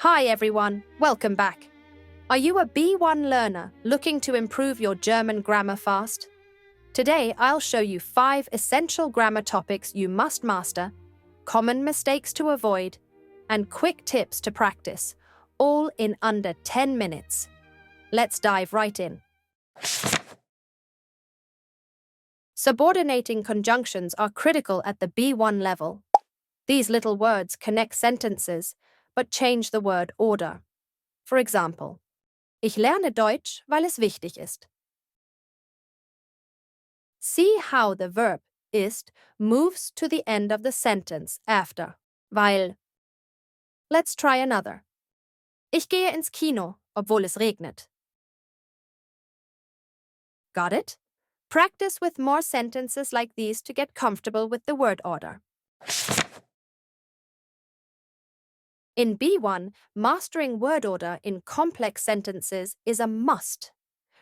Hi everyone, welcome back. Are you a B1 learner looking to improve your German grammar fast? Today I'll show you 5 essential grammar topics you must master, common mistakes to avoid, and quick tips to practice, all in under 10 minutes. Let's dive right in. Subordinating conjunctions are critical at the B1 level. These little words connect sentences, but change the word order. For example, ich lerne Deutsch, weil es wichtig ist. See how the verb ist moves to the end of the sentence after weil. Let's try another. Ich gehe ins Kino, obwohl es regnet. Got it? Practice with more sentences like these to get comfortable with the word order. In B1, mastering word order in complex sentences is a must.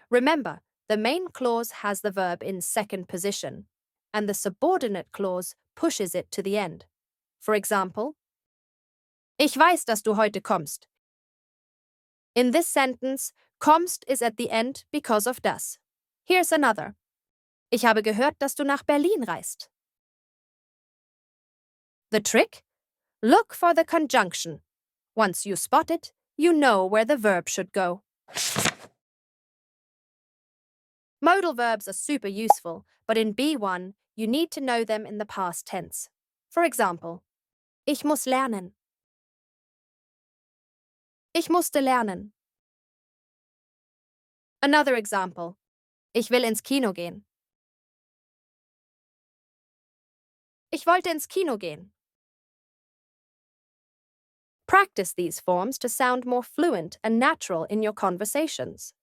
Remember, the main clause has the verb in second position, and the subordinate clause pushes it to the end. For example, ich weiß, dass du heute kommst. In this sentence, kommst is at the end because of das. Here's another. Ich habe gehört, dass du nach Berlin reist. The trick? Look for the conjunction. Once you spot it, you know where the verb should go. Modal verbs are super useful, but in B1, you need to know them in the past tense. For example, ich muss lernen. Ich musste lernen. Another example, ich will ins Kino gehen. Ich wollte ins Kino gehen. Practice these forms to sound more fluent and natural in your conversations.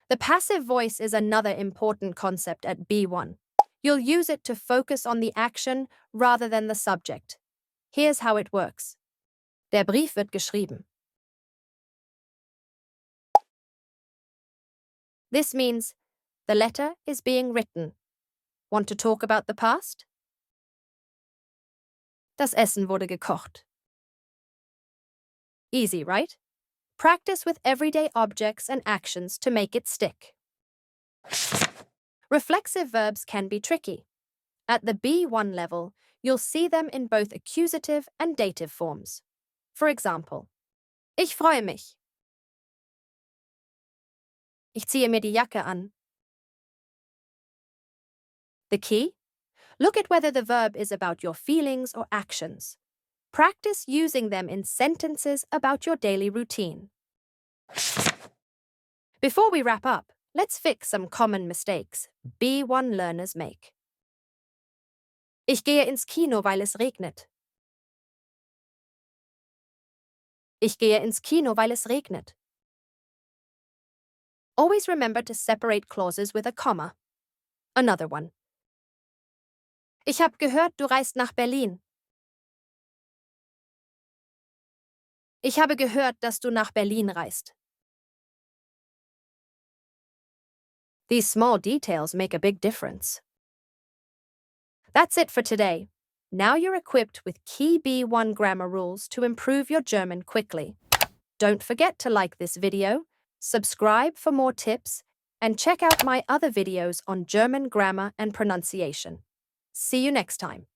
The passive voice is another important concept at B1. You'll use it to focus on the action rather than the subject. Here's how it works. Der Brief wird geschrieben. This means the letter is being written. Want to talk about the past? Das Essen wurde gekocht. Easy, right? Practice with everyday objects and actions to make it stick. Reflexive verbs can be tricky. At the B1 level, you'll see them in both accusative and dative forms. For example, ich freue mich. Ich ziehe mir die Jacke an. The key? Look at whether the verb is about your feelings or actions. Practice using them in sentences about your daily routine. Before we wrap up, let's fix some common mistakes B1 learners make. Ich gehe ins Kino, weil es regnet. Ich gehe ins Kino, weil es regnet. Always remember to separate clauses with a comma. Another one. Ich habe gehört, du reist nach Berlin. Ich habe gehört, dass du nach Berlin reist. These small details make a big difference. That's it for today. Now you're equipped with key B1 grammar rules to improve your German quickly. Don't forget to like this video, subscribe for more tips, and check out my other videos on German grammar and pronunciation. See you next time.